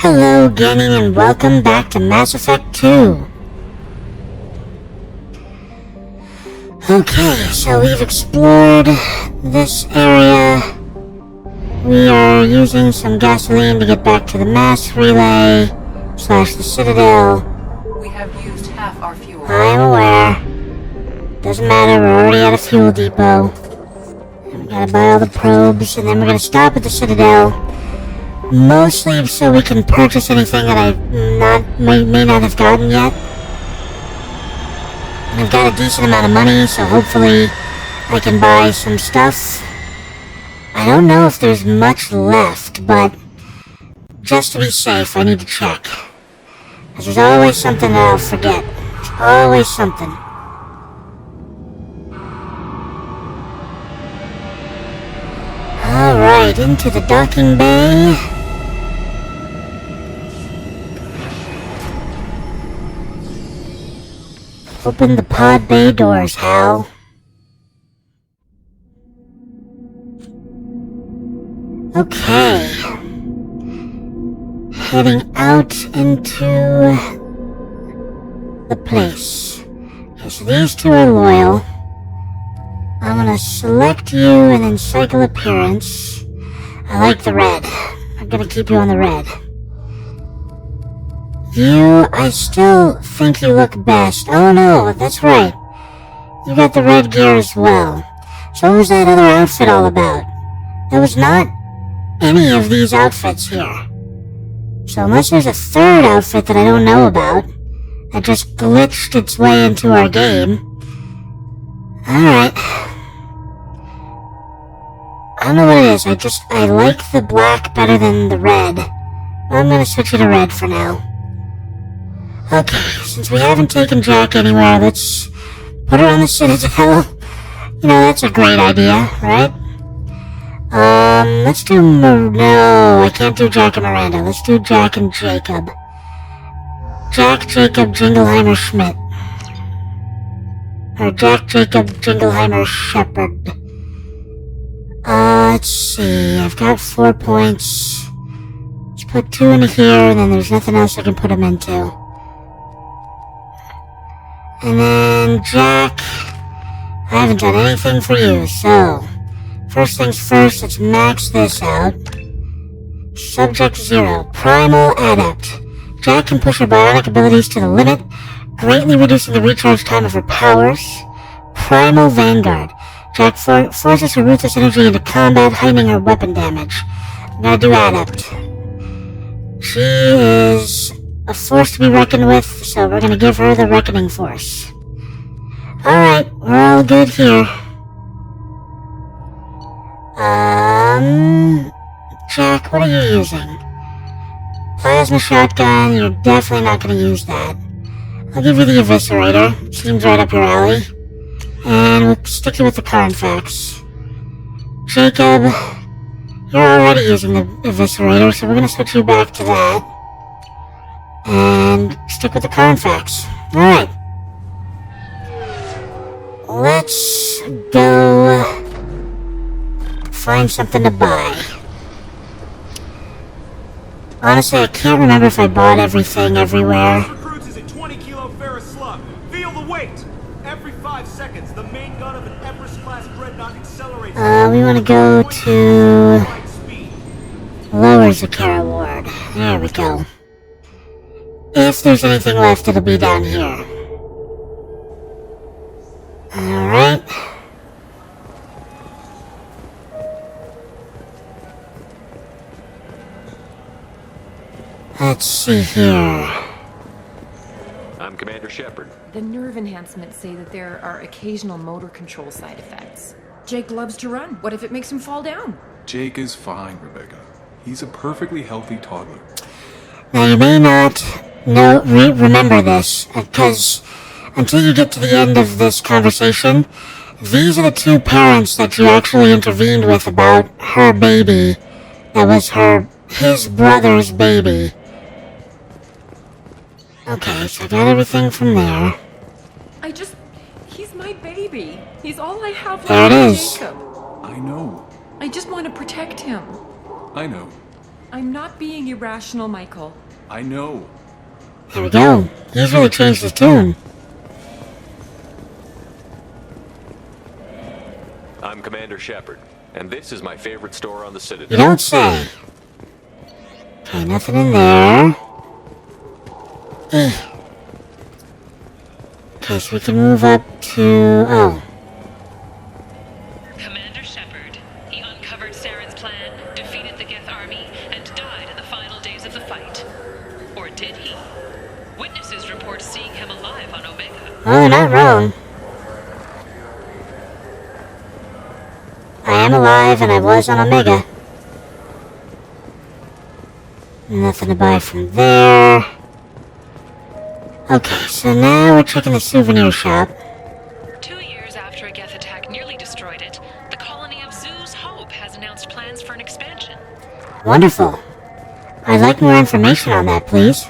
Hello, gaming, and welcome back to Mass Effect 2. Okay, so we've explored this area. We are using some gasoline to get back to the mass relay / the Citadel. We have used half our fuel. I'm aware. Doesn't matter, we're already at a fuel depot. And we gotta buy all the probes, and then we're gonna stop at the Citadel. Mostly so we can purchase anything that I may not have gotten yet. And I've got a decent amount of money, so hopefully I can buy some stuff. I don't know if there's much left, but just to be safe, I need to check. Because there's always something that I'll forget. There's always something. Alright, into the docking bay. Open the pod bay doors, Hal. Okay. Heading out into the place. Okay, so these two are loyal. I'm gonna select you and then cycle appearance. I like the red. I'm gonna keep you on the red. You, I still think you look best. Oh no, that's right. You got the red gear as well. So what was that other outfit all about? There was not any of these outfits here. So unless there's a third outfit that I don't know about, that just glitched its way into our game. Alright. I don't know what it is, I like the black better than the red. I'm gonna switch it to red for now. Okay, since we haven't taken Jack anywhere, let's put her on the Citadel. You know, that's a great idea, right? Let's do no, I can't do Jack and Miranda. Let's do Jack and Jacob. Jack, Jacob, Jingleheimer, Schmidt. Or Jack, Jacob, Jingleheimer, Shepard. Let's see, I've got 4 points. Let's put 2 in here, and then there's nothing else I can put them into. And then, Jack, I haven't done anything for you, so first things first, let's max this out. Subject 0, Primal Adept. Jack can push her bionic abilities to the limit, greatly reducing the recharge time of her powers. Primal Vanguard. Jack forces her ruthless energy into combat, heightening her weapon damage. I'm gonna do Adept. She is a force to be reckoned with, so we're gonna give her the Reckoning Force. Alright, we're all good here. Jack, what are you using? Plasma shotgun, you're definitely not gonna use that. I'll give you the Eviscerator, seems right up your alley. And we'll stick you with the Carnfax. Jacob, you're already using the Eviscerator, so we're gonna switch you back to that. And stick with the Carnfax. Alright. Let's go find something to buy. Honestly, I can't remember if I bought everything everywhere. Recruits is a 20-kilo ferrous slug. Feel the weight. Every 5 seconds, the main gun of an Everest-class dreadnought accelerates. We want to go to Lower Zakara Ward. There we go. If there's anything left, it'll be down here. Alright. Let's see here. I'm Commander Shepard. The nerve enhancements say that there are occasional motor control side effects. Jake loves to run. What if it makes him fall down? Jake is fine, Rebecca. He's a perfectly healthy toddler. Now you may not remember this, because until you get to the end of this conversation, these are the 2 parents that you actually intervened with about her baby. That was his brother's baby. Okay, so I got everything from there. He's my baby. He's all I have. There it is. Jacob. I know. I just want to protect him. I know. I'm not being irrational, Michael. I know. There we go. He's really changed his tune. I'm Commander Shepard, and this is my favorite store on the You Citadel. don't say. Okay, nothing in there. Okay, so we can move up to... Oh. Commander Shepard. He uncovered Saren's plan, defeated the Geth army, and died in the final days of the fight. Or did he? Witnesses report seeing him alive on Omega. Oh, they're not wrong. I am alive and I was on Omega. Nothing to buy from there. Okay, so now we're checking the souvenir shop. 2 years after a Geth attack nearly destroyed it, the colony of Zoo's Hope has announced plans for an expansion. Wonderful. I'd like more information on that, please.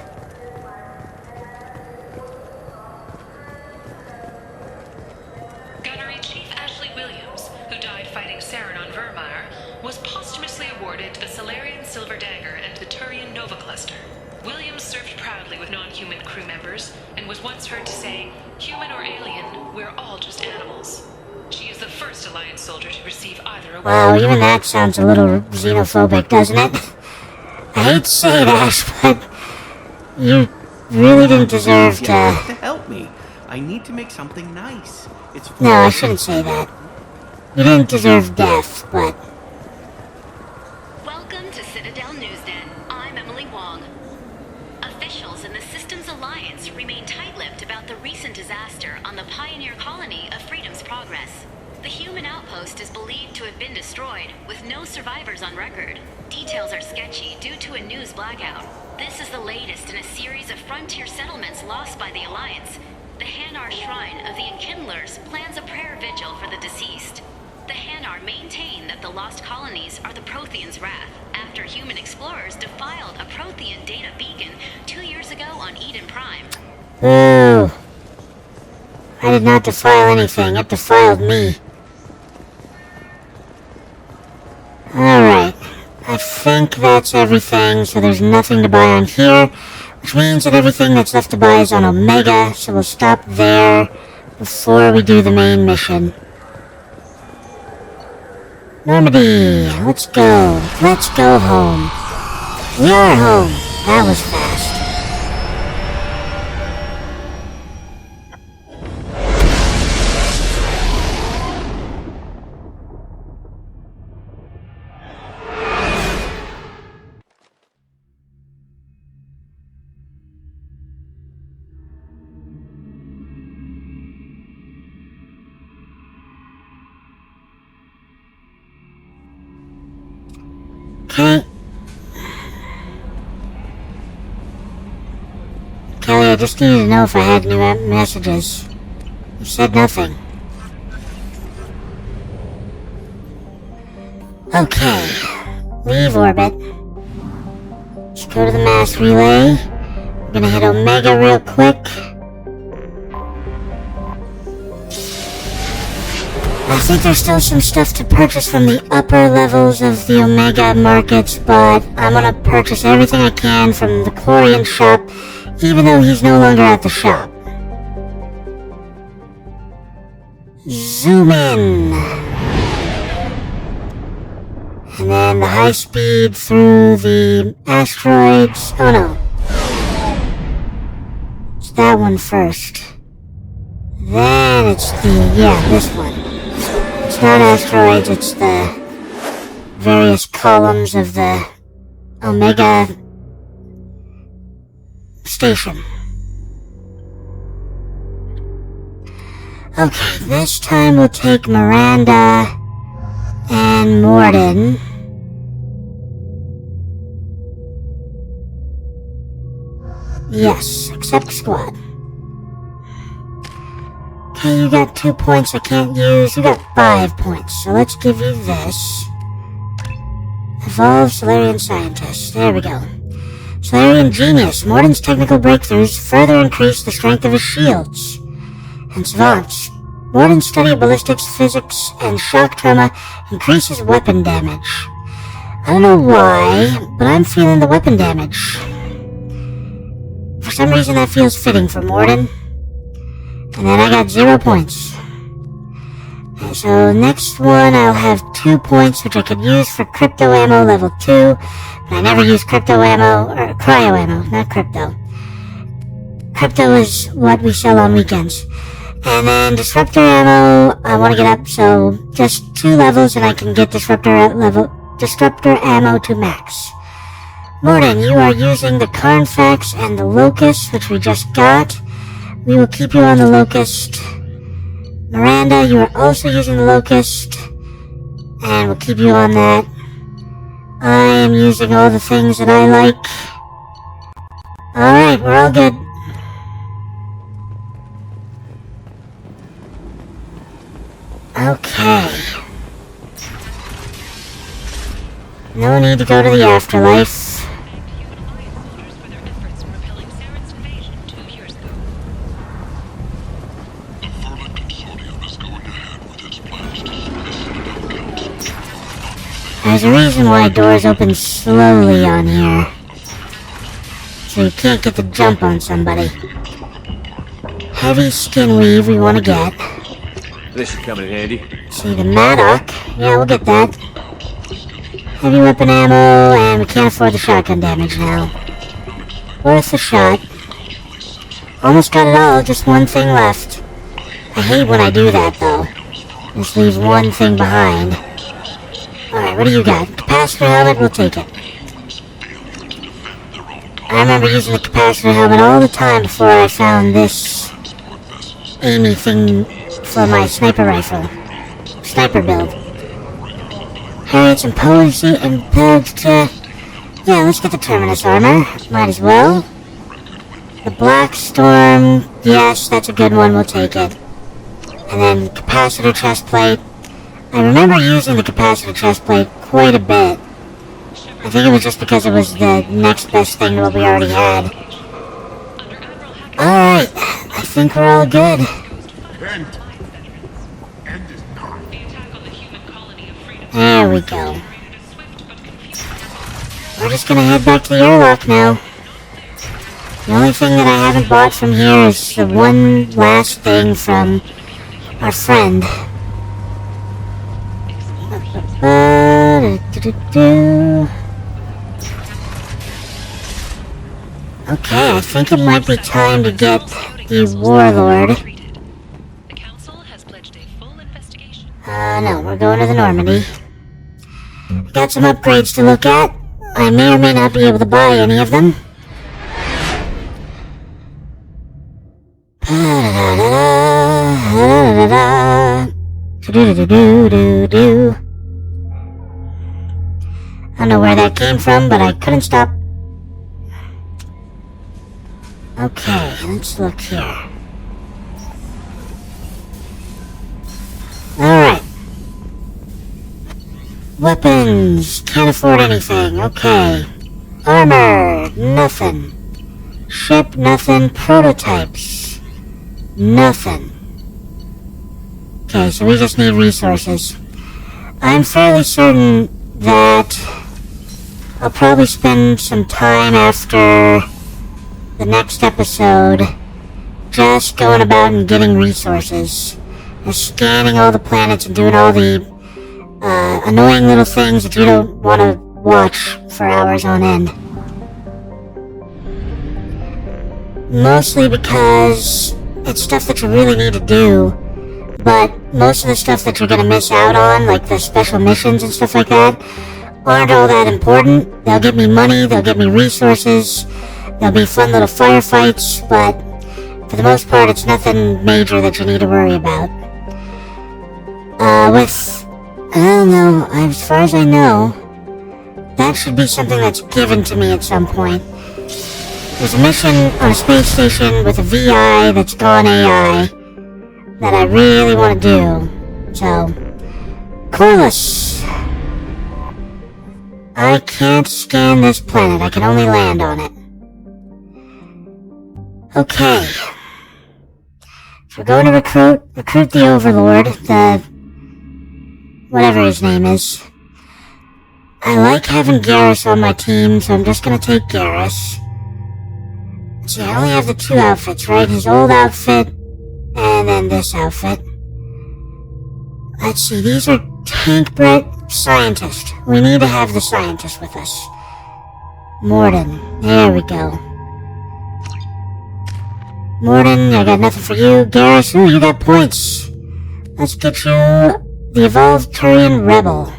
Gunnery Chief Ashley Williams, who died fighting Saren on Vermeer, was posthumously awarded the Solarian Silver Dagger and the Turian Nova Cluster. Williams served proudly with non-human crew members and was once heard to say, "Human or alien, we're all just animals." She is the first Alliance soldier to receive either award. Wow, even that sounds a little xenophobic, doesn't it? I hate to say it, Ash, but you really didn't deserve You have to... to help me. I need to make something nice. It's No, I shouldn't say that. You didn't deserve death, but... Welcome to Citadel Newsden. I'm Emily Wong. Officials in the Systems Alliance remain tight-lipped about the recent disaster on the pioneer colony of Freedom's Progress. The human outpost is believed to have been destroyed, with no survivors on record. Details are sketchy due to a news blackout. This is the latest in a series of frontier settlements lost by the Alliance. The Hanar Shrine of the Enkindlers plans a prayer vigil for the deceased. The Hanar maintain that the lost colonies are the Protheans' wrath, after human explorers defiled a Prothean data beacon 2 years ago on Eden Prime. Ooh. I did not defile anything. It defiled me. Alright. I think that's everything, so there's nothing to buy on here, which means that everything that's left to buy is on Omega, so we'll stop there before we do the main mission. Normandy, let's go. Let's go home. We are home. That was fast. Okay. Kelly, I just needed to know if I had new messages. You said nothing. Okay. Leave orbit. Let's go to the mass relay. I'm gonna hit Omega real quick. I think there's still some stuff to purchase from the upper levels of the Omega markets, but I'm gonna purchase everything I can from the Quarian shop, even though he's no longer at the shop. Zoom in. And then the high speed through the asteroids. Oh no. It's that one first. Then it's this one. It's not asteroids, it's the various columns of the Omega station. Okay, this time we'll take Miranda and Morden. Yes, accept squad. Okay, you got 2 points I can't use. You got 5 points, so let's give you this. Evolve Solarian Scientist. There we go. Solarian Genius. Morden's technical breakthroughs further increase the strength of his shields. And Savants. Morden's study of ballistics, physics, and shock trauma increases weapon damage. I don't know why, but I'm feeling the weapon damage. For some reason that feels fitting for Morden. And then I got 0 points. And so next one I'll have 2 points which I could use for crypto ammo level 2. But I never use crypto ammo, or cryo ammo, not crypto. Crypto is what we sell on weekends. And then disruptor ammo I want to get up, so just 2 levels and I can get disruptor ammo to max. Morden, you are using the Carnfax and the Locust, which we just got. We will keep you on the Locust. Miranda, you are also using the Locust, and we'll keep you on that. I am using all the things that I like. Alright, we're all good. Okay. No need to go to the afterlife. There's a reason why doors open slowly on here. So you can't get the jump on somebody. Heavy skin weave we want to get. This should come in handy. See, the Maddock. Yeah, we'll get that. Heavy weapon ammo, and we can't afford the shotgun damage now. Worth a shot. Almost got it all, just one thing left. I hate when I do that, though. Just leave one thing behind. Alright, what do you got? Capacitor helmet, we'll take it. I remember using the capacitor helmet all the time before I found this aiming thing for my sniper rifle. Sniper build. Harriet's and Posey and yeah, let's get the Terminus armor. Might as well. The Black Storm, yes, that's a good one, we'll take it. And then capacitor chestplate. I remember using the capacitor chestplate quite a bit. I think it was just because it was the next best thing to what we already had. Alright, I think we're all good. There we go. We're just gonna head back to the airlock now. The only thing that I haven't bought from here is the one last thing from our friend. Okay, I think it might be time to get the Warlord. The council has pledged a full investigation. No, we're going to the Normandy. Got some upgrades to look at. I may or may not be able to buy any of them. I don't know where that came from, but I couldn't stop. Okay, let's look here. Alright. Weapons. Can't afford anything. Okay. Armor. Nothing. Ship. Nothing. Prototypes. Nothing. Okay, so we just need resources. I'm fairly certain that I'll probably spend some time after the next episode just going about and getting resources. And scanning all the planets and doing all the annoying little things that you don't want to watch for hours on end. Mostly because it's stuff that you really need to do, but most of the stuff that you're going to miss out on, like the special missions and stuff like that, aren't all that important. They'll get me money, they'll get me resources, they'll be fun little firefights, but for the most part it's nothing major that you need to worry about. I don't know, as far as I know, that should be something that's given to me at some point. There's a mission on a space station with a VI that's gone AI that I really want to do. So, Clueless. I can't scan this planet, I can only land on it. Okay. So we're going to recruit the Overlord, the whatever his name is. I like having Garrus on my team, so I'm just gonna take Garrus. See, I only have the 2 outfits, right? His old outfit, and then this outfit. Let's see, these are tank-bred scientists. We need to have the scientist with us. Morden, there we go. Morden, I got nothing for you. Garrus, ooh, you got points. Let's get you the Evolved Turian Rebel.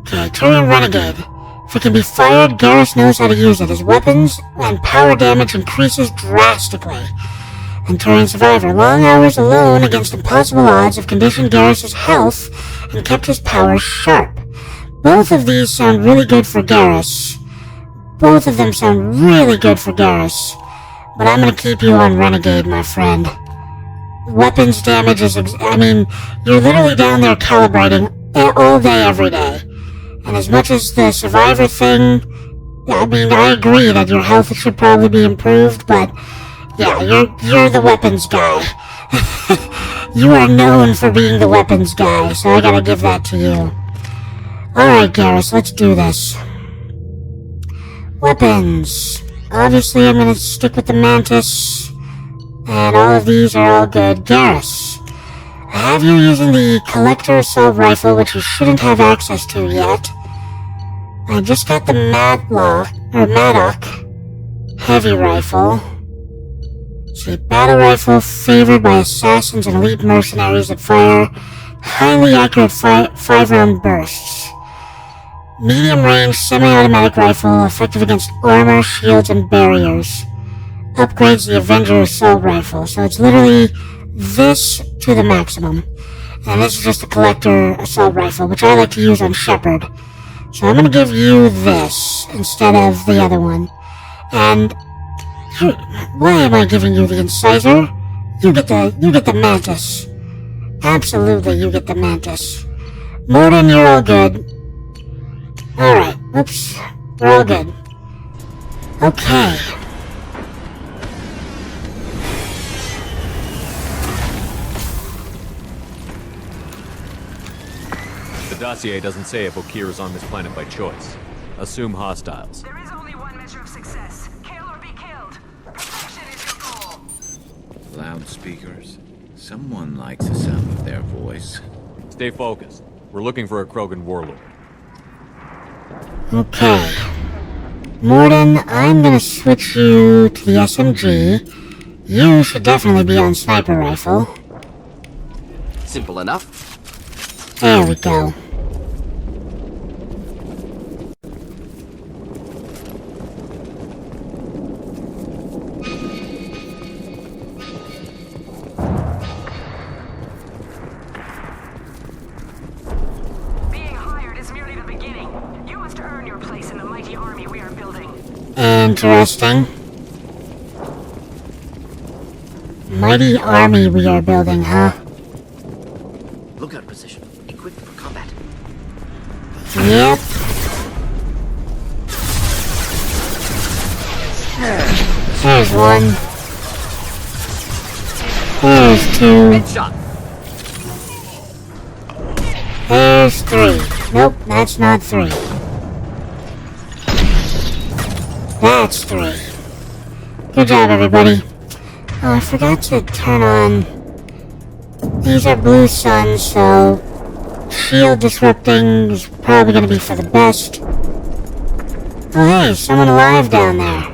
Okay, Turian Renegade. If it can be fired, Garrus knows how to use it. His weapons and power damage increases drastically. And Turian Survivor. Long hours alone against impossible odds have conditioned Garrus' health and kept his powers sharp. Both of these sound really good for Garrus. Both of them sound really good for Garrus. But I'm gonna keep you on Renegade, my friend. Weapons damage is... you're literally down there calibrating all day, every day. And as much as the Survivor thing... I agree that your health should probably be improved, but... yeah, you're the weapons guy. You are known for being the weapons guy, so I gotta give that to you. Alright, Garrus, let's do this. Weapons. Obviously, I'm gonna stick with the Mantis. And all of these are all good. Garrus, I have you using the Collector Assault Rifle, which you shouldn't have access to yet. I just got the Maddock Heavy Rifle. See, Battle Rifle favored by assassins and elite mercenaries that fire highly accurate 5-round bursts. Medium range semi-automatic rifle effective against armor, shields, and barriers. Upgrades the Avenger Assault Rifle, so it's literally this to the maximum. And this is just a Collector Assault Rifle, which I like to use on Shepard. So I'm gonna give you this instead of the other one. And why am I giving you the Incisor? You get the Mantis. Absolutely, you get the Mantis. Morden, you're all good. Alright, oops. We're all good. Okay. The dossier doesn't say if Okir is on this planet by choice. Assume hostiles. There is only one measure of success. Kill or be killed. Perfection is your goal. Loudspeakers. Someone likes the sound of their voice. Stay focused. We're looking for a Krogan Warlord. Okay. Morden, I'm gonna switch you to the SMG. You should definitely be on Sniper Rifle. Simple enough. There we go. Interesting. Mighty army we are building, huh? Lookout position. Equipped for combat. Yep. There's one. There's two. Headshot. There's three. Nope, that's not three. That's three. Good job, everybody. Oh, I forgot to turn on... These are blue suns, so... shield disrupting is probably going to be for the best. Oh, hey, someone alive down there.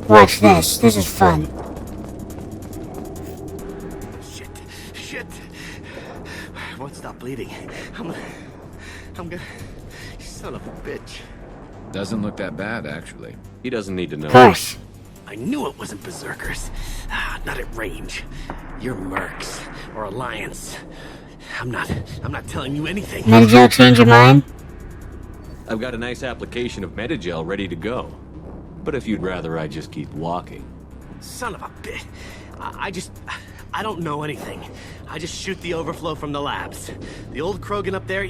Watch this. This is fun. Shit. I won't stop bleeding. I'm gonna... Son of a bitch. Doesn't look that bad, actually. He doesn't need to know. Of course. I knew it wasn't Berserkers. Not at range. You're Mercs or Alliance. I'm not telling you anything. Metagel, change your mind? I've got a nice application of Metagel ready to go. But if you'd rather I just keep walking. Son of a bitch. I don't know anything. I just shoot the overflow from the labs. The old Krogan up there,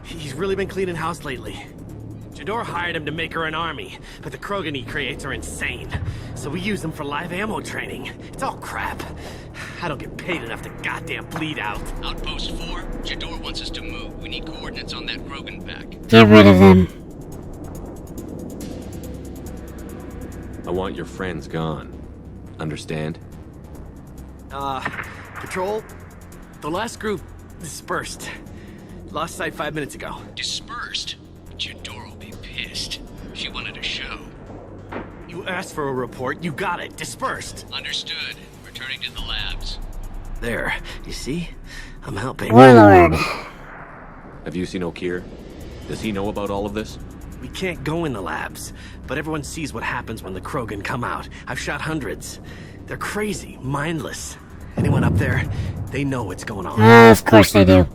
he's really been cleaning house lately. Jador hired him to make her an army, but the Krogan he creates are insane. So we use them for live ammo training. It's all crap. I don't get paid enough to goddamn bleed out. Outpost 4, Jador wants us to move. We need coordinates on that Krogan pack. Get rid of them. I want your friends gone. Understand? Patrol? The last group dispersed. Lost sight 5 minutes ago. Dispersed? Jador will be pissed. She wanted a show. You asked for a report, you got it. Dispersed. Understood. Returning to the labs. There. You see? I'm helping. Warlord. Have you seen O'Keir? Does he know about all of this? We can't go in the labs, but everyone sees what happens when the Krogan come out. I've shot hundreds. They're crazy, mindless. Anyone up there, they know what's going on. Of course they do.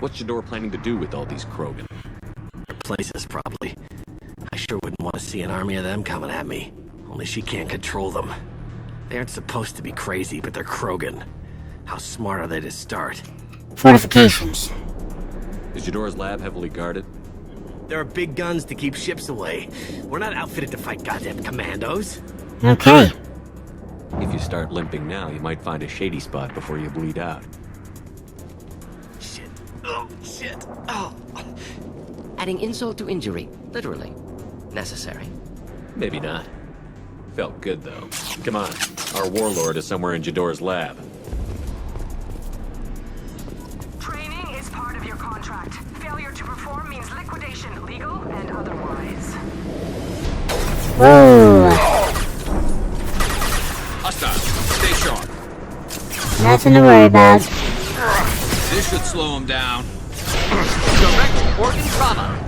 What's Jador planning to do with all these Krogan? Replace us, probably. I sure wouldn't want to see an army of them coming at me. Only she can't control them. They aren't supposed to be crazy, but they're Krogan. How smart are they to start? Fortifications. Is Jador's lab heavily guarded? There are big guns to keep ships away. We're not outfitted to fight goddamn commandos. Okay. If you start limping now, you might find a shady spot before you bleed out. Shit. Oh, shit. Oh. Adding insult to injury, literally. Necessary. Maybe not. Felt good, though. Come on. Our Warlord is somewhere in Jador's lab. Training is part of your contract. Failure to perform means liquidation, legal and otherwise. Whoa. Hostile. Stay sharp. Nothing to worry about. This should slow him down. Direct organ trauma.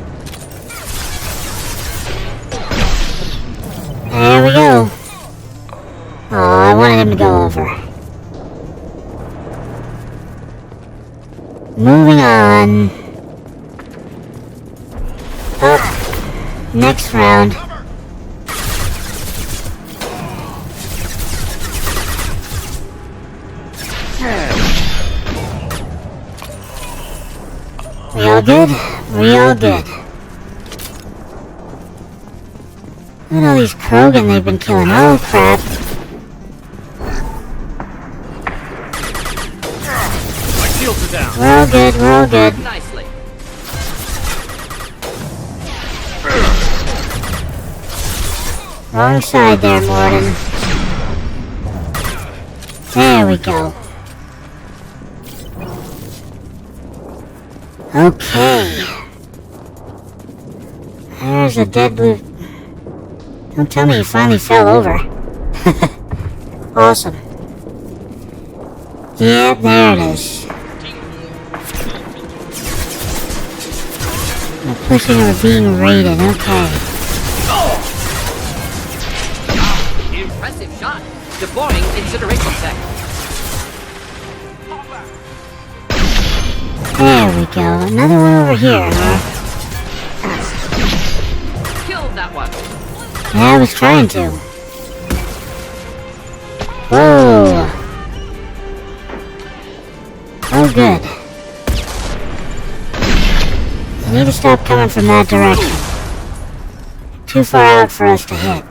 There we go. Oh, I wanted him to go over. Moving on. Up. Next round. We all good? We all good. Look at all these Krogan they've been killing. Oh, crap. My shields are down. We're all good, we're all good. Nicely. Wrong side there, Morden. There we go. Okay. There's a dead blue... Don't tell me you finally fell over. Awesome. Yep, there it is. We're pushing or being raided, okay. Impressive shot. Deploying incineration tech. There we go. Another one over here, huh? Killed that one. Yeah, I was trying to. Whoa! Oh, good. You need to stop coming from that direction. Too far out for us to hit.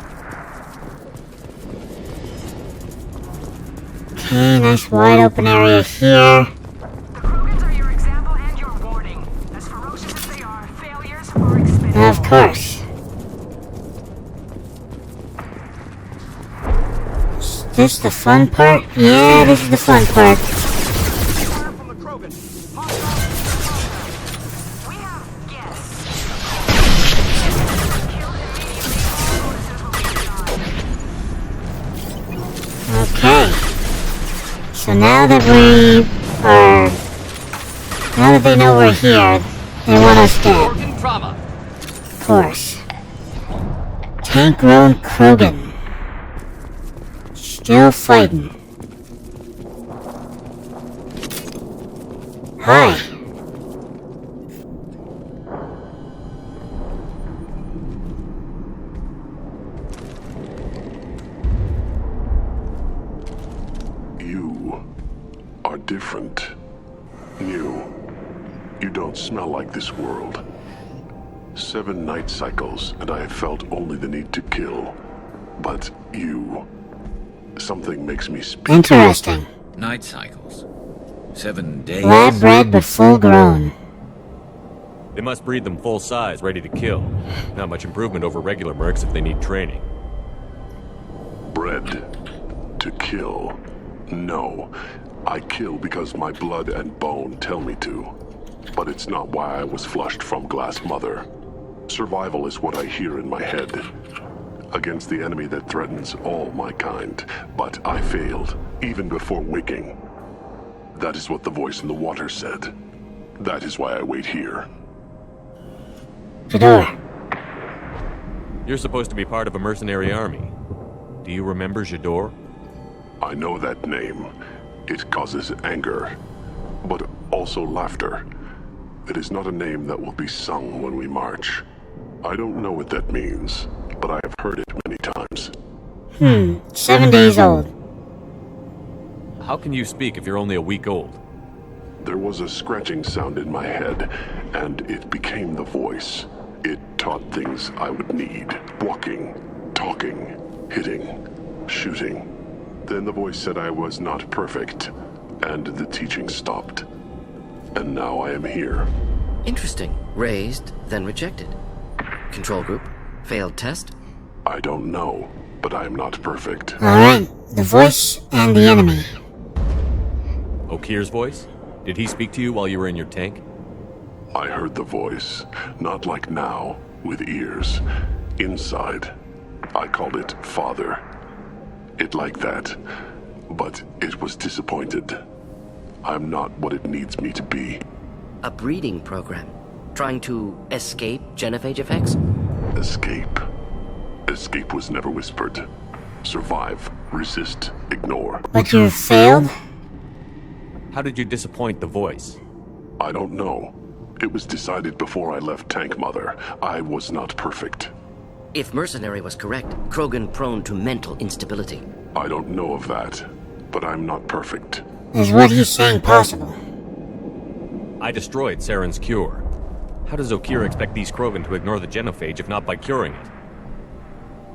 Okay, nice wide open area here. The Krogans are your example and your warning. As ferocious as they are, failures are expendable. Of course. Is this the fun part? Yeah, this is the fun part. Fire from the Krogan. We have guests. Killed immediately. Bonuses will be denied. Okay. So now that they know we're here, they want us dead. Organ trauma. Of course. Tank-grown Krogan. Still fighting. Hi. You are different. New. You don't smell like this world. 7 night cycles, and I have felt only the need to kill. But you... Something makes me speak. Interesting. Night cycles. 7 days. Lab bred but full grown. They must breed them full size, ready to kill. Not much improvement over regular mercs if they need training. Bred to kill? No. I kill because my blood and bone tell me to. But it's not why I was flushed from Glass Mother. Survival is what I hear in my head. Against the enemy that threatens all my kind. But I failed, even before waking. That is what the voice in the water said. That is why I wait here. Jador. You're supposed to be part of a mercenary army. Do you remember Jador? I know that name. It causes anger, but also laughter. It is not a name that will be sung when we march. I don't know what that means, but I have heard it many times. 7 days old. How can you speak if you're only a week old? There was a scratching sound in my head, and it became the voice. It taught things I would need. Walking, talking, hitting, shooting. Then the voice said I was not perfect, and the teaching stopped. And now I am here. Interesting. Raised, then rejected. Control group? Failed test? I don't know, but I am not perfect. Alright, the voice and the enemy. Okir's voice? Did he speak to you while you were in your tank? I heard the voice, not like now, with ears. Inside. I called it Father. It like that, but it was disappointed. I'm not what it needs me to be. A breeding program? Trying to escape genophage effects? Escape. Escape was never whispered. Survive, resist, ignore. But you failed? How did you disappoint the voice? I don't know. It was decided before I left Tank Mother. I was not perfect. If Mercenary was correct, Krogan prone to mental instability. I don't know of that, but I'm not perfect. Is what he's saying possible? I destroyed Saren's cure. How does Okir expect these Krogan to ignore the genophage if not by curing it?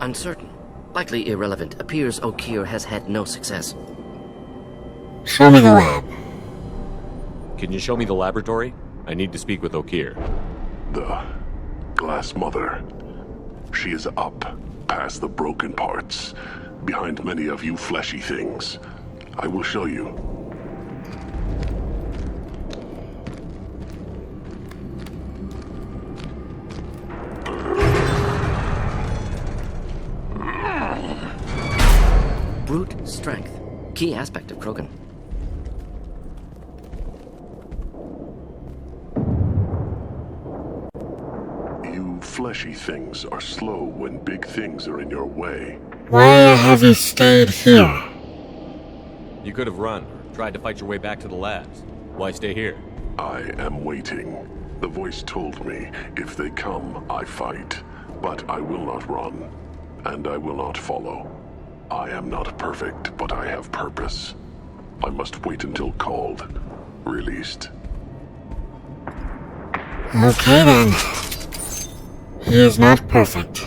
Uncertain. Likely irrelevant. Appears Okir has had no success. Show me the lab. Can you show me the laboratory? I need to speak with Okir. The Glass Mother. She is up, past the broken parts, behind many of you fleshy things. I will show you. Brute strength. Key aspect of Krogan. You fleshy things are slow when big things are in your way. Why have you stayed here? You could have run, or tried to fight your way back to the labs. Why stay here? I am waiting. The voice told me, if they come, I fight. But I will not run, and I will not follow. I am not perfect, but I have purpose. I must wait until called, released. Okay then. He is not perfect.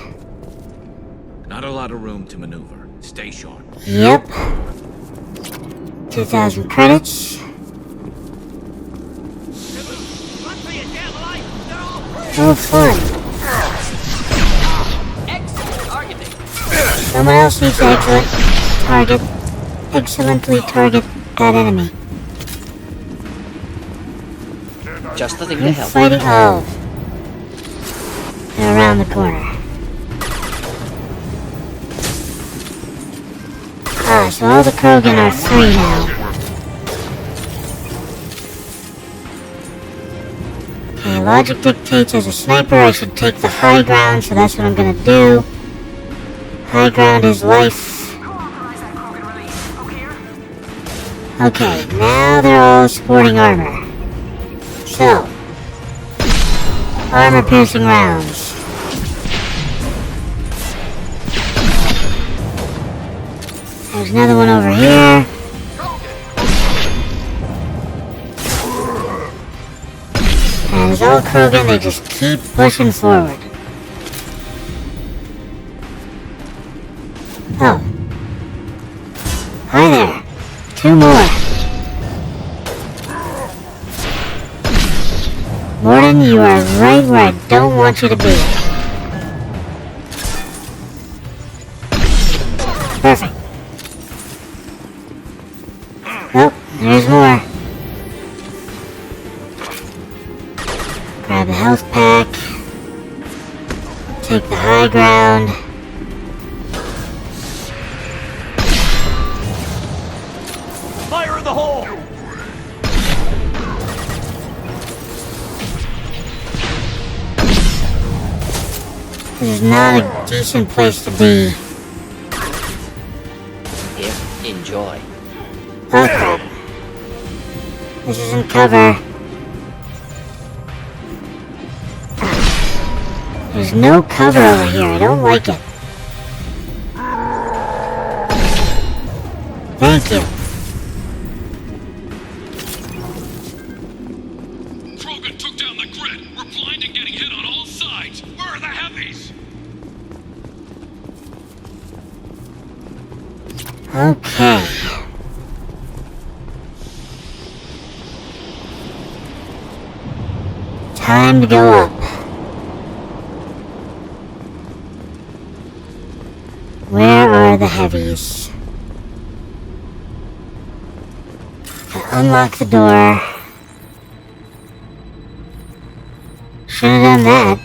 Not a lot of room to maneuver. Stay sharp. Yep. 2,000 credits. Oh, fun. Excellent targeting. Someone else needs to excellently target that enemy. Just the thing to You're help. fighting. Oh. They're around the corner. Ah, so all the Krogan are free now. Okay, logic dictates as a sniper I should take the high ground, so that's what I'm gonna do. High ground is life. Okay, now they're all sporting armor. So, armor-piercing rounds. There's another one over here. And as all Krogan, they just keep pushing forward. Oh. want you to be. Perfect. Oh, there's more. Grab a health pack. Take the high ground. Fire in the hole! This is not a decent place to be. Here, enjoy. Oh crap. This isn't cover. There's no cover over here. I don't like it. Thank you. Krogan took down the grid. We're blind and getting hit on all sides. Where are the heavies? Okay. Time to go up. Where are the heavies? I unlock the door. Should have done that.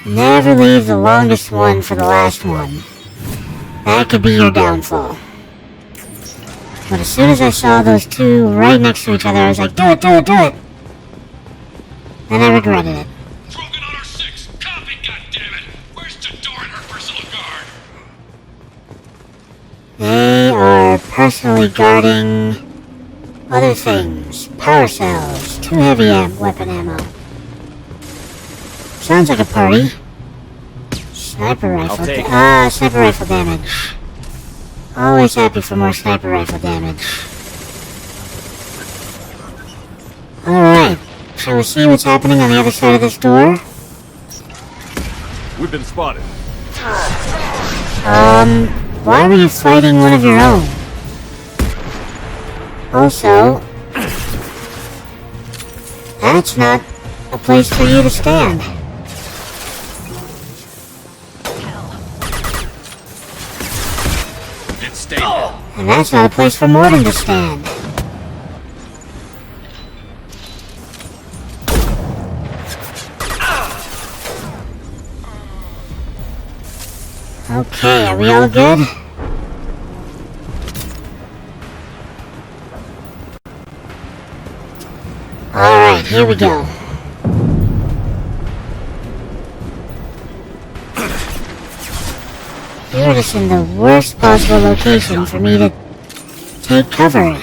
Never leave the longest one for the last one. That could be your downfall. But as soon as I saw those two right next to each other, I was like, do it, do it, do it! And I regretted it. Krogan on our 6. Copy, goddammit! Where's Jador and her personal guard? They are personally guarding other things. Power cells, 2 heavy weapon ammo. Sounds like a party. Sniper rifle. Sniper rifle damage. Always happy for more sniper rifle damage. Alright. Shall we see what's happening on the other side of this door? We've been spotted. Why were you fighting one of your own? Also, that's not a place for you to stand. And that's not a place for Morgan to stand. Okay, are we all good? Alright, here we go. You're just in the worst possible location for me to take cover.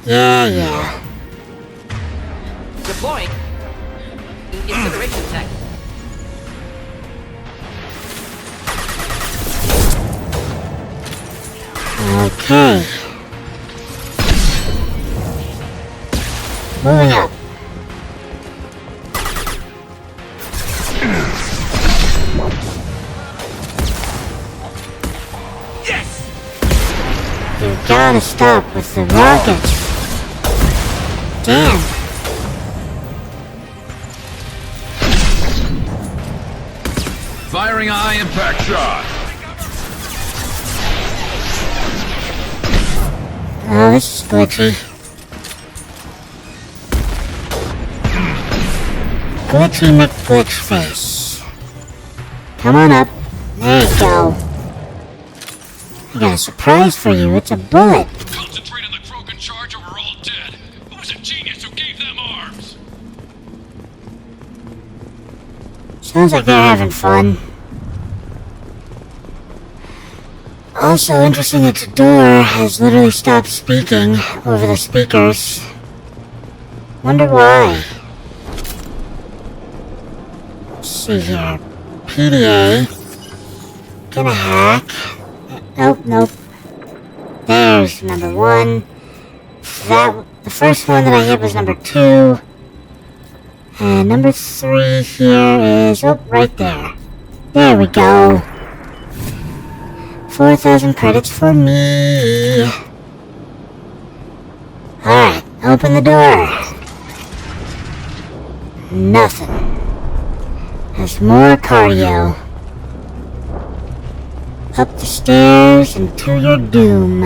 Yeah. Deploying. Incineration tech. Okay. Moving up. You gotta stop with the rockets. Damn. Firing a high impact shot. Oh, this is glitchy. Glitchy McGlitchface. Come on up. There you go. I got a surprise for you. It's a bullet. Concentrate on the Krogan charge or we're all dead. Who was a genius who gave them arms? Sounds like they're having fun. Also interesting that Jador has literally stopped speaking over the speakers. Wonder why. Let's see here. PDA. Gonna hack. Nope. There's number 1. The first one that I hit was number 2. And number 3 here is, right there. There we go. 4,000 credits for me. Alright, open the door. Nothing. There's more cardio. Up the stairs and to your doom.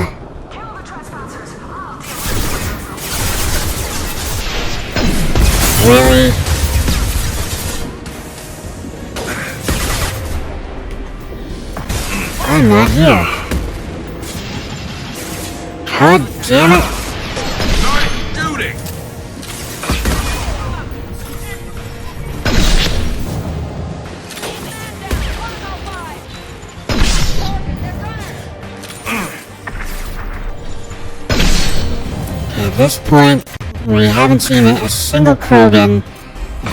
Really? I'm not here. God damn it. Start shooting! At this point, we haven't seen a single Krogan,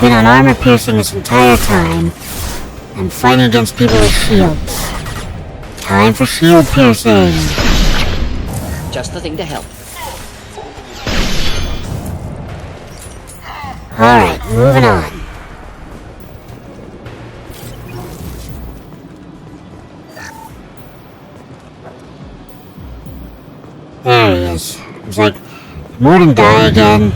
been on armor piercing this entire time, and fighting against people with shields. Time for shield piercing! Just the thing to help. Alright, moving on. There he is. It's like, Morden die again.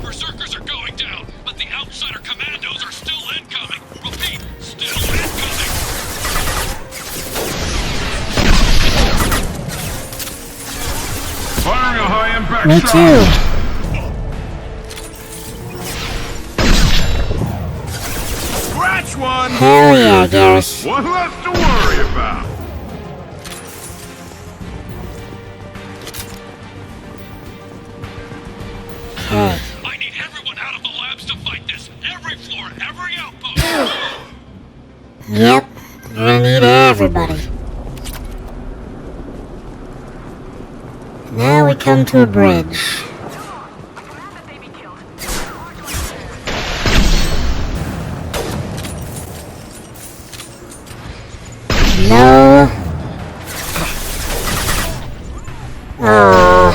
Berserkers are going down, but the outsider commandos are still incoming. Repeat, still incoming. Firing a high-impact Me shot. too. Scratch one. Hell yeah, Garrus. One less to worry about. Okay. I need everyone out of the labs to fight this. Every floor, every outpost. Yep, we're gonna need everybody. Now we come to a bridge. No. Oh.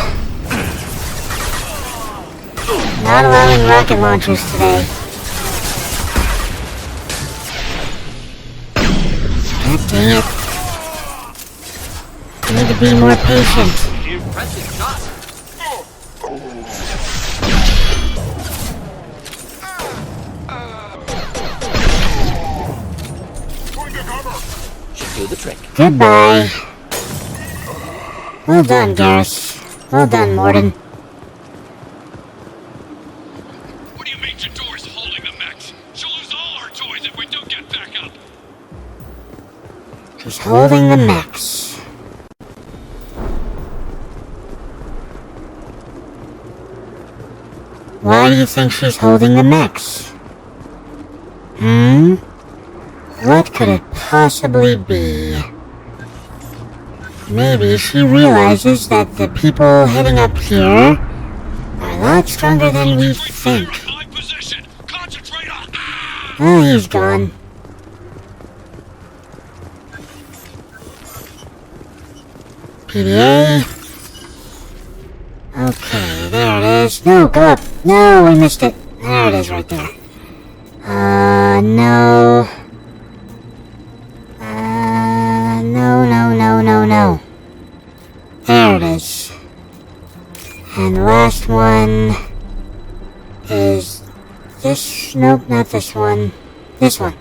Not allowing rocket launchers today. God dang it. I need to be more patient. Impressive shot. Should do the trick. Goodbye. Well done, Garrus. Well done, Morden. What do you mean Jadora's holding the mechs? She'll lose all our toys if we don't get back up. She's holding the mechs. Why do you think she's holding the mechs? What could it possibly be? Maybe she realizes that the people heading up here are a lot stronger than we think. Oh, he's gone. PDA. Okay, there it is. No, go up. No, we missed it. There it is right there. No. No. There it is. And the last one is this. Nope, not this one. This one.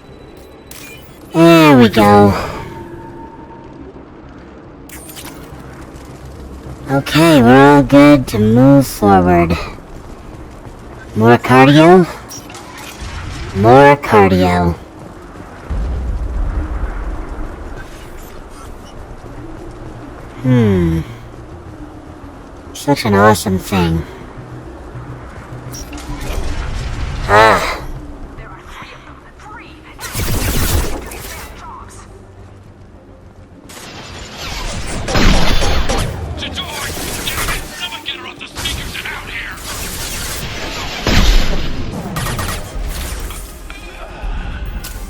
There we go. Okay, we're all good to move forward. More cardio? More cardio. Such an awesome thing. Ah.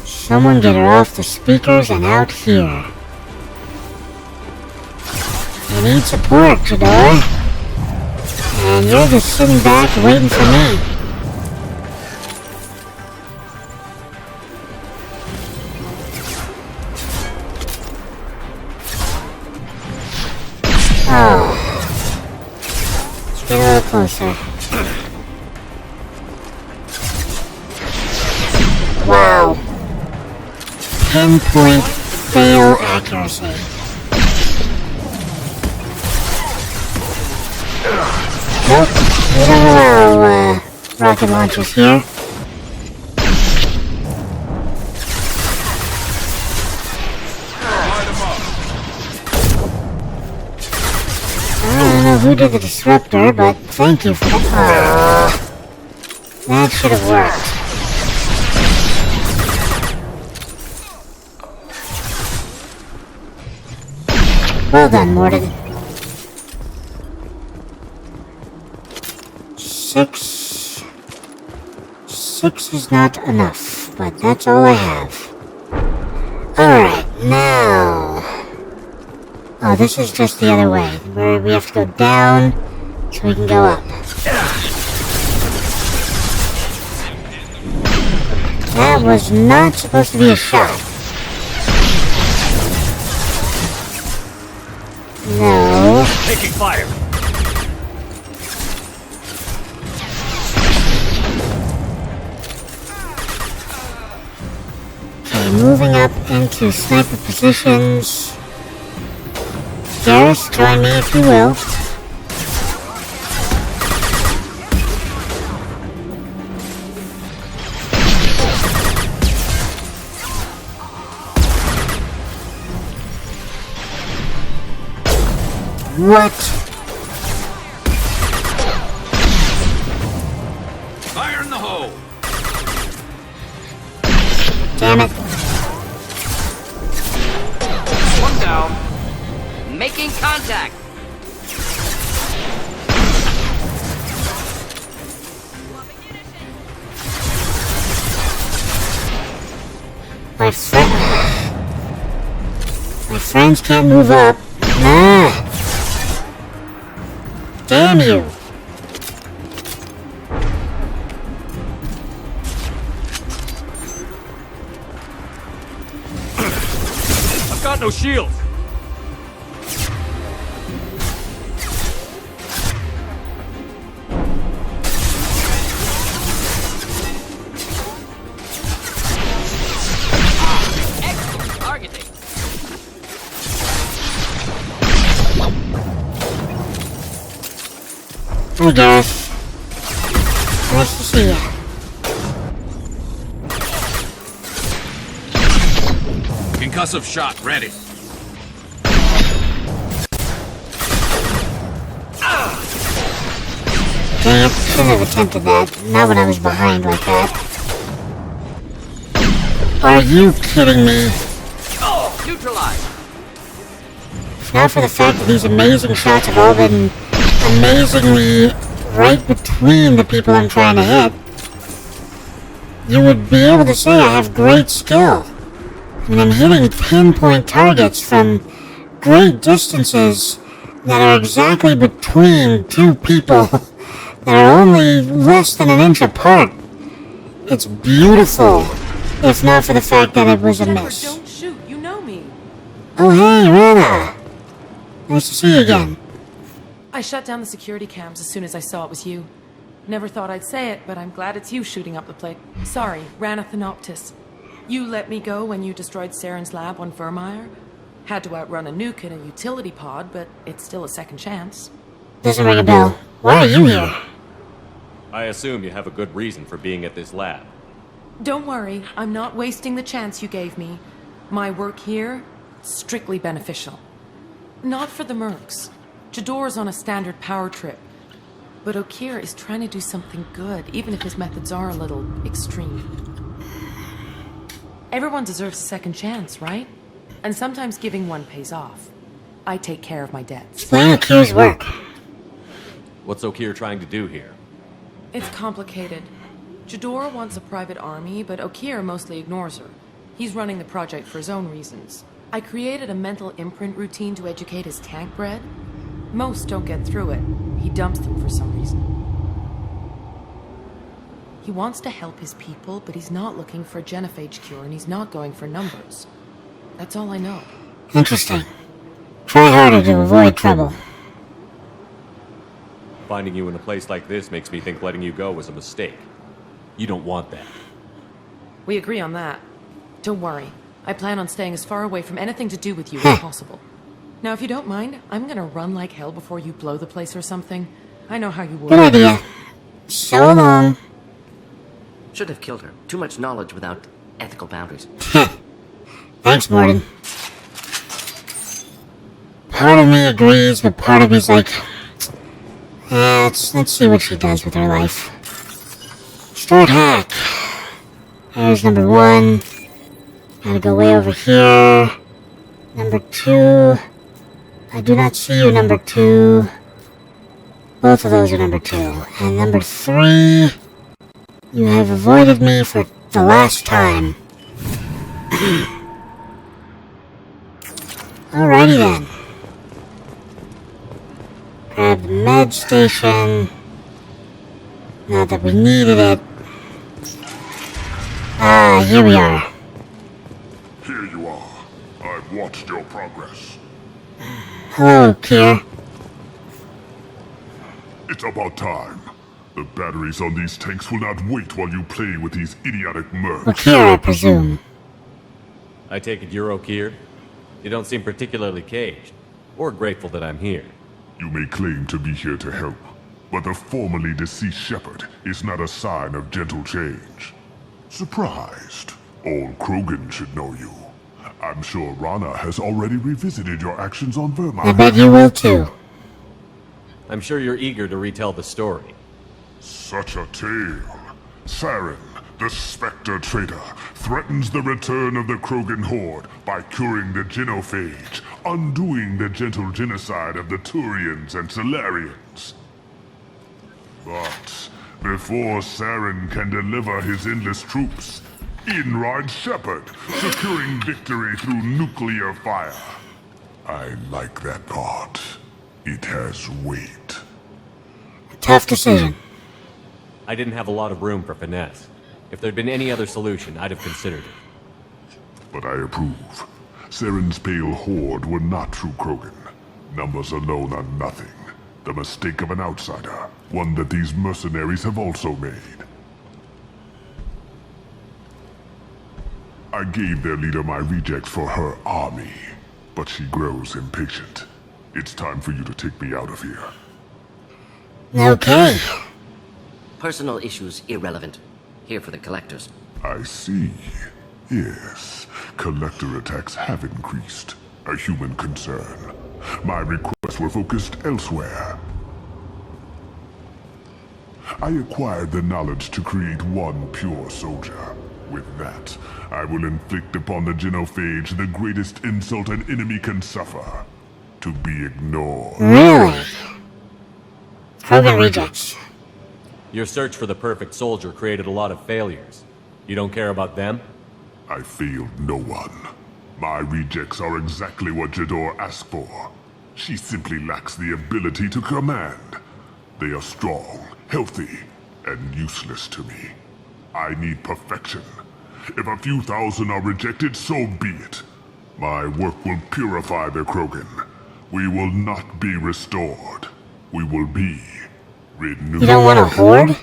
Someone get her off the speakers and out here. I need support, Jadora. And you're just sitting back waiting for me. Oh. Let's get a little closer. Wow. Pinpoint fail accuracy. Nope, we don't allow rocket launchers here. I don't know who did the disruptor, but thank you for that. That should have worked. Well done, Mordin. 6 is not enough, but that's all I have. Alright, now... Oh, this is just the other way, where we have to go down so we can go up. That was not supposed to be a shot. No. Taking fire. Okay, moving up into sniper positions. Garrus, join me if you will. What? Fire in the hole! Damn it. One down. Making contact. My friends can't move up. Nah. Damn you. I've got no shields. Hey Garrus. Nice to see ya. Concussive shot ready. Dang it, shouldn't have attempted that. Not when I was behind like that. Are you kidding me? Oh, neutralized. If not for the fact that these amazing shots have all been amazingly right between the people I'm trying to hit, you would be able to say I have great skill. I mean, I'm hitting pinpoint targets from great distances that are exactly between two people that are only less than an inch apart. It's beautiful, if not for the fact that it was a miss. Don't shoot, you know me. Oh hey, Rana. Nice to see you again. I shut down the security cams as soon as I saw it was you. Never thought I'd say it, but I'm glad it's you shooting up the place. Sorry, Rana Thanoptis. You let me go when you destroyed Saren's lab on Vermeer. Had to outrun a nuke in a utility pod, but it's still a second chance. Doesn't ring a bell. Why are you here? I assume you have a good reason for being at this lab. Don't worry, I'm not wasting the chance you gave me. My work here, strictly beneficial. Not for the mercs. Jador's on a standard power trip. But Okeer is trying to do something good, even if his methods are a little extreme. Everyone deserves a second chance, right? And sometimes giving one pays off. I take care of my debts. Explain Okeer's work. What's Okeer trying to do here? It's complicated. Jador wants a private army, but Okeer mostly ignores her. He's running the project for his own reasons. I created a mental imprint routine to educate his tank bred. Most don't get through it. He dumps them for some reason. He wants to help his people, but he's not looking for a genophage cure, and he's not going for numbers. That's all I know. Interesting. Try harder to avoid trouble. finding you in a place like this makes me think letting you go was a mistake. You don't want that. We agree on that. Don't worry. I plan on staying as far away from anything to do with you as possible. Now, if you don't mind, I'm gonna run like hell before you blow the place or something. I know how you would. Good idea. So long. Should have killed her. Too much knowledge without ethical boundaries. Thanks, Morgan. Part of me agrees, but part of me's like, let's see what she does with her life. Start hack. There's number 1. Gotta go way over here. Number 2. I do not see you, number 2. Both of those are number 2. And number 3. You have avoided me for the last time. Alrighty then. Grab the med station. Not that we needed it. Ah, here we are. Here you are. I've watched your progress. Hello, Kier. It's about time. The batteries on these tanks will not wait while you play with these idiotic mercs. Well, Kier, I presume. I take it you're Kier? You don't seem particularly caged, or grateful that I'm here. You may claim to be here to help, but the formerly deceased shepherd is not a sign of gentle change. Surprised? All Krogan should know you. I'm sure Rana has already revisited your actions on Vermont. I bet you will too. I'm sure you're eager to retell the story. Such a tale. Saren, the Spectre traitor, threatens the return of the Krogan horde by curing the genophage, undoing the gentle genocide of the Turians and Solarians. But before Saren can deliver his endless troops, in rides Shepard, securing victory through nuclear fire. I like that part. It has weight. Tough decision. I didn't have a lot of room for finesse. If there'd been any other solution, I'd have considered it. But I approve. Saren's pale horde were not true Krogan. Numbers alone are nothing. The mistake of an outsider. One that these mercenaries have also made. I gave their leader my rejects for her army, but she grows impatient. It's time for you to take me out of here. Okay. Personal issues irrelevant. Here for the collectors. I see. Yes, collector attacks have increased. A human concern. My requests were focused elsewhere. I acquired the knowledge to create one pure soldier. With that, I will inflict upon the genophage the greatest insult an enemy can suffer. To be ignored. Really? Krogan rejects. Your search for the perfect soldier created a lot of failures. You don't care about them? I failed no one. My rejects are exactly what Jador asked for. She simply lacks the ability to command. They are strong, healthy, and useless to me. I need perfection. If a few thousand are rejected, so be it. My work will purify the Krogan. We will not be restored. We will be renewed. You don't want a horde?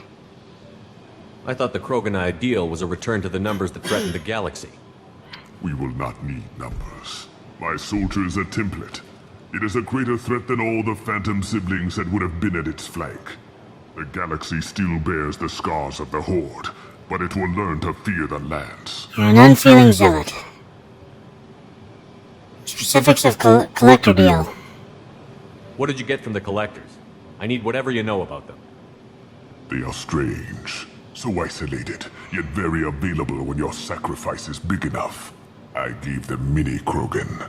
I thought the Krogan ideal was a return to the numbers that threatened the galaxy. We will not need numbers. My soldier is a template. It is a greater threat than all the Phantom siblings that would have been at its flank. The galaxy still bears the scars of the Horde, but it will learn to fear the Lance. You're an unfeeling zealot. Specifics of collector deal. What did you get from the collectors? I need whatever you know about them. They are strange. So isolated, yet very available when your sacrifice is big enough. I gave them mini Krogan.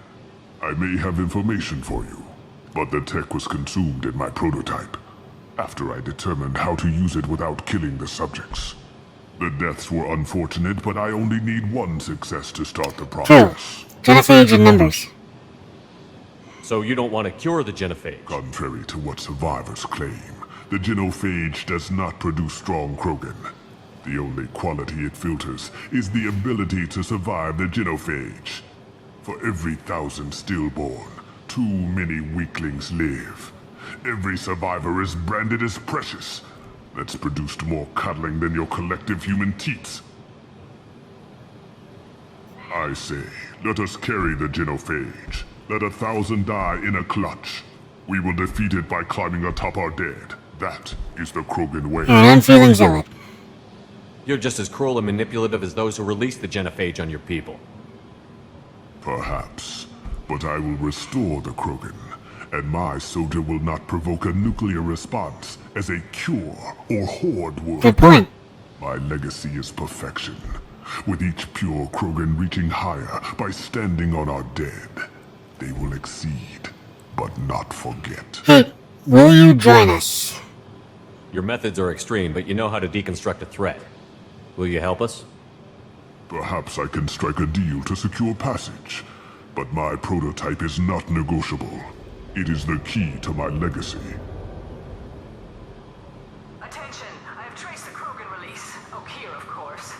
I may have information for you, but the tech was consumed in my prototype, after I determined how to use it without killing the subjects. The deaths were unfortunate, but I only need one success to start the process. True. Genophage in numbers. So you don't want to cure the genophage? Contrary to what survivors claim, the genophage does not produce strong Krogan. The only quality it filters is the ability to survive the genophage. For every 1,000 stillborn, too many weaklings live. Every survivor is branded as precious. That's produced more cuddling than your collective human teats. I say, let us carry the genophage. Let 1,000 die in a clutch. We will defeat it by climbing atop our dead. That is the Krogan way. I'm feeling zealot. You're just as cruel and manipulative as those who released the genophage on your people. Perhaps. But I will restore the Krogan. And my soldier will not provoke a nuclear response as a cure or horde would. Good point. My legacy is perfection. With each pure Krogan reaching higher by standing on our dead. They will exceed, but not forget. Hey, will you join us? Your methods are extreme, but you know how to deconstruct a threat. Will you help us? Perhaps I can strike a deal to secure passage. But my prototype is not negotiable. It is the key to my legacy. Attention, I have traced the Krogan release. Okeer, of course.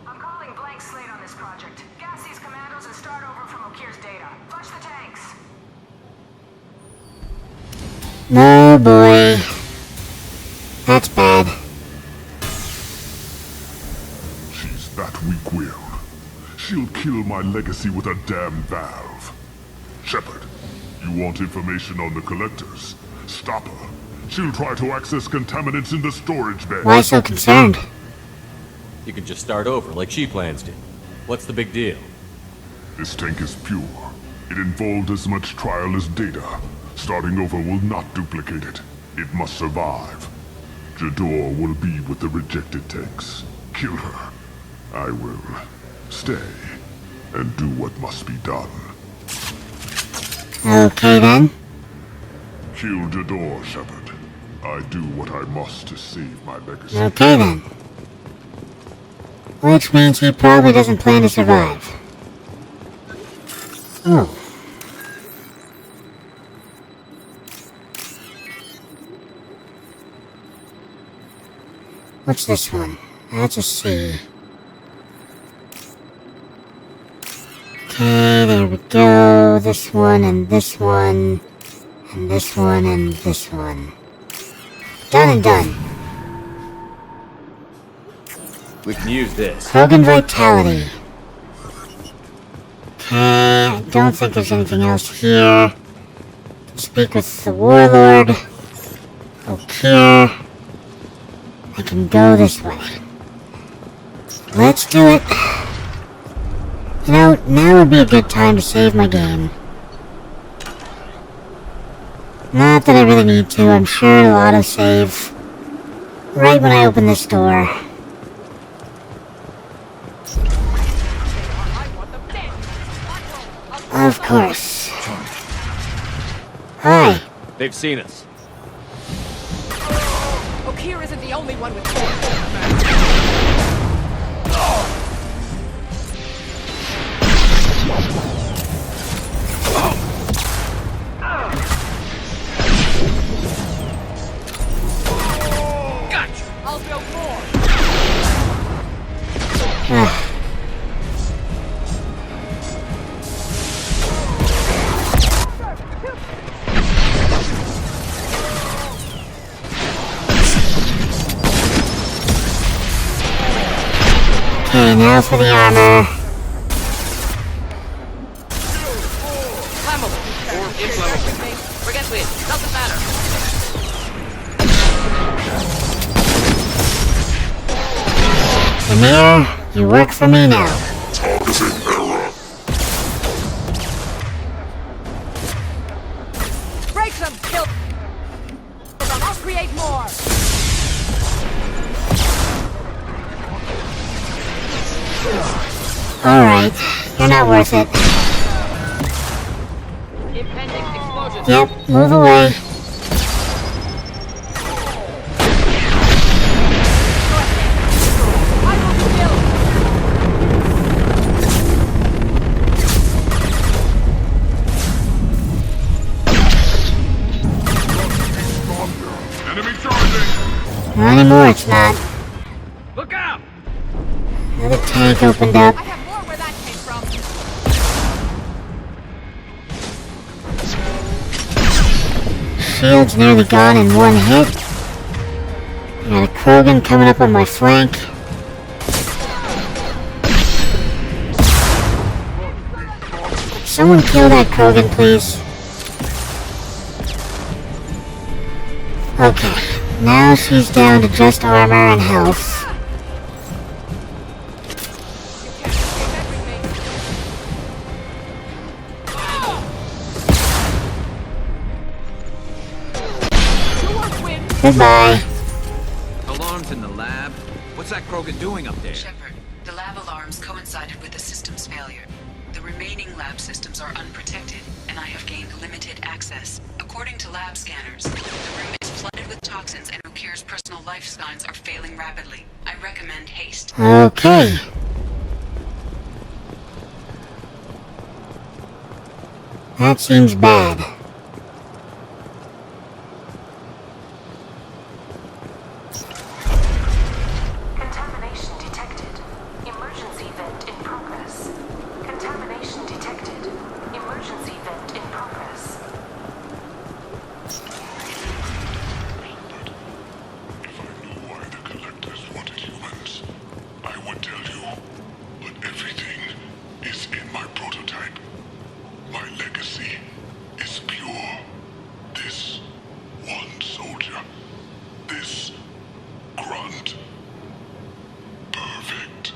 I'm calling blank slate on this project. Gas these commandos and start over from Okeer's data. Flush the tanks. No, boy. That's bad. She's that weak-willed. She'll kill my legacy with a damn valve. Shepard, you want information on the collectors? Stop her. She'll try to access contaminants in the storage bay. Why so concerned? You can just start over, like she plans to. What's the big deal? This tank is pure. It involved as much trial as data. Starting over will not duplicate it. It must survive. Jador will be with the rejected tanks. Kill her. I will stay and do what must be done. Okay then. Kill Jador, Shepard. I do what I must to save my legacy. Okay then. Which means he probably doesn't plan to survive. Oh. What's this one? That's a C. Okay, there we go. This one and this one. And this one and this one. Done and done. We can use this. Krogan Vitality. Okay, I don't think there's anything else here. Speak with the Warlord. Okay. I can go this way. Let's do it. You know, now would be a good time to save my game. Not that I really need to, I'm sure it'll autosave right when I open this door. Of course. Hi. They've seen us. Okeer isn't the only one with Gotcha! I'll build more! Okay, now for the armor. Flammable. Or inflammable. Forget it. Doesn't matter. Amir, you work for me now. Targeting error. Break them! Kill them! I'll create more! Alright, you're not worth it. Impending explosion. Yep, move away. Enemy charging! Not anymore, it's not. Look out! Another tank opened up. I have more where that came from. shield's nearly gone in one hit. I got a Krogan coming up on my flank. Someone kill that Krogan, please. Okay, now she's down to just armor and health. Goodbye. Alarms in the lab? What's that Krogan doing up there? Shepard, the lab alarms coincided with the system's failure. The remaining lab systems are unprotected, and I have gained limited access. According to lab scanners, the room is flooded with toxins and Okir's personal life signs are failing rapidly. I recommend haste. Okay. That seems bad. Contamination detected. Emergency vent in progress. Contamination detected. Emergency vent in progress. If I knew why the collectors wanted humans, I would tell you. But everything is in my prototype. My legacy is pure. This one soldier. This grunt. Perfect.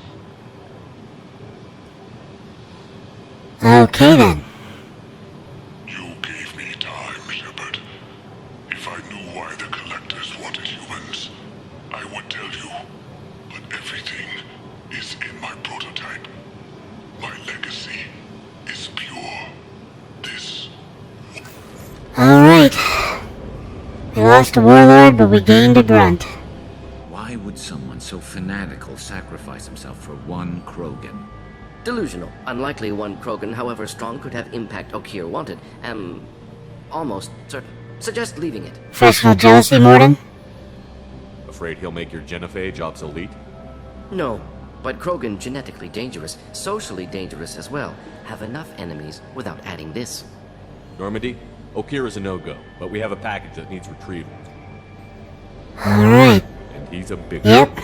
Okay then. You gave me time, Shepard. If I knew why the collectors wanted humans, I would tell you. But everything is in my prototype. My legacy is pure. This. Alright. We lost a Warlord, but we gained a Grunt. Why would someone so fanatical sacrifice himself for one Krogan? Delusional. Unlikely one Krogan, however strong, could have impact Okir wanted. Almost certain. Suggest leaving it. Professional jealousy, Morden? Afraid he'll make your genophage obsolete? No, but Krogan genetically dangerous, socially dangerous as well. Have enough enemies without adding this. Normandy, Okir is a no-go, but we have a package that needs retrieval. Alright. And he's a big Yep.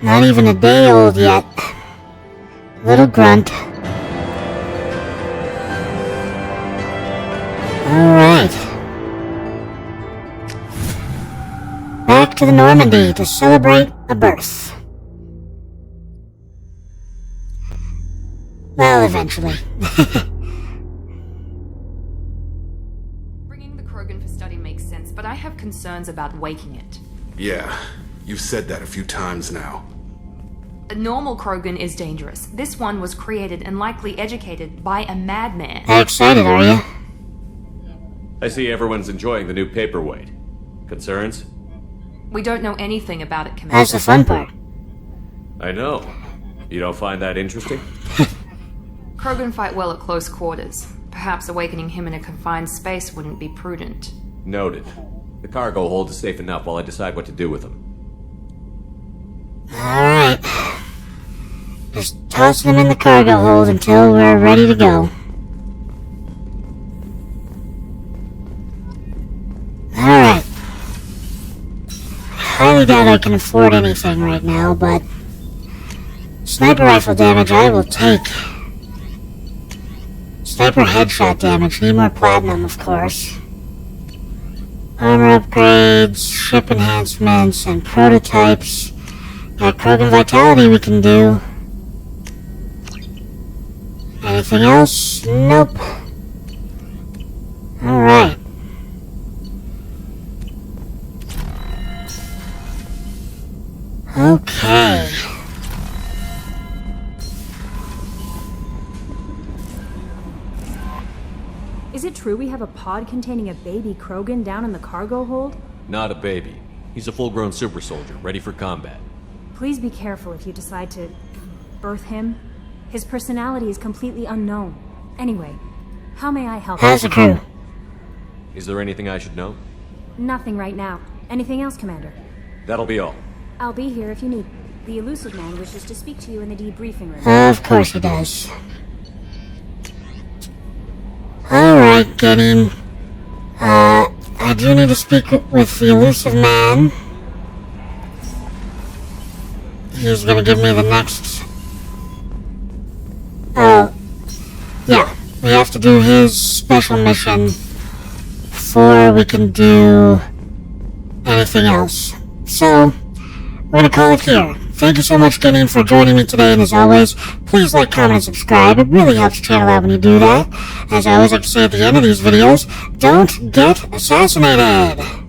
Not even a day old yet. Little Grunt. Alright. Back to the Normandy to celebrate a birth. Well, eventually. Bringing the Krogan for study makes sense, but I have concerns about waking it. Yeah, you've said that a few times now. A normal Krogan is dangerous. This one was created and likely educated by a madman. How excited are you? I see everyone's enjoying the new paperweight. Concerns? We don't know anything about it, Commander. That's the fun part. I know. You don't find that interesting? Krogan fight well at close quarters. Perhaps awakening him in a confined space wouldn't be prudent. Noted. The cargo hold is safe enough while I decide what to do with them. Alright. Just tossing them in the cargo hold until we're ready to go. Alright. Highly doubt I can afford anything right now, but sniper rifle damage I will take. Sniper headshot damage, need more platinum, of course. Armor upgrades, ship enhancements, and prototypes. Got Krogan Vitality we can do. Anything else? Nope. Alright. Okay. Is it true we have a pod containing a baby Krogan down in the cargo hold? Not a baby. He's a full-grown super soldier, ready for combat. Please be careful if you decide to birth him. His personality is completely unknown. Anyway, how may I help? How's the crew? Is there anything I should know? Nothing right now. Anything else, Commander? That'll be all. I'll be here if you need. The elusive man wishes to speak to you in the debriefing room. Of course he does. Alright, Gideon. I do need to speak with the elusive man. He's gonna give me the next... yeah. We have to do his special mission before we can do anything else. So, we're gonna call it here. Thank you so much, Gideon, for joining me today, and as always, please like, comment, and subscribe. It really helps the channel out when you do that. As I always like to say at the end of these videos, don't get assassinated!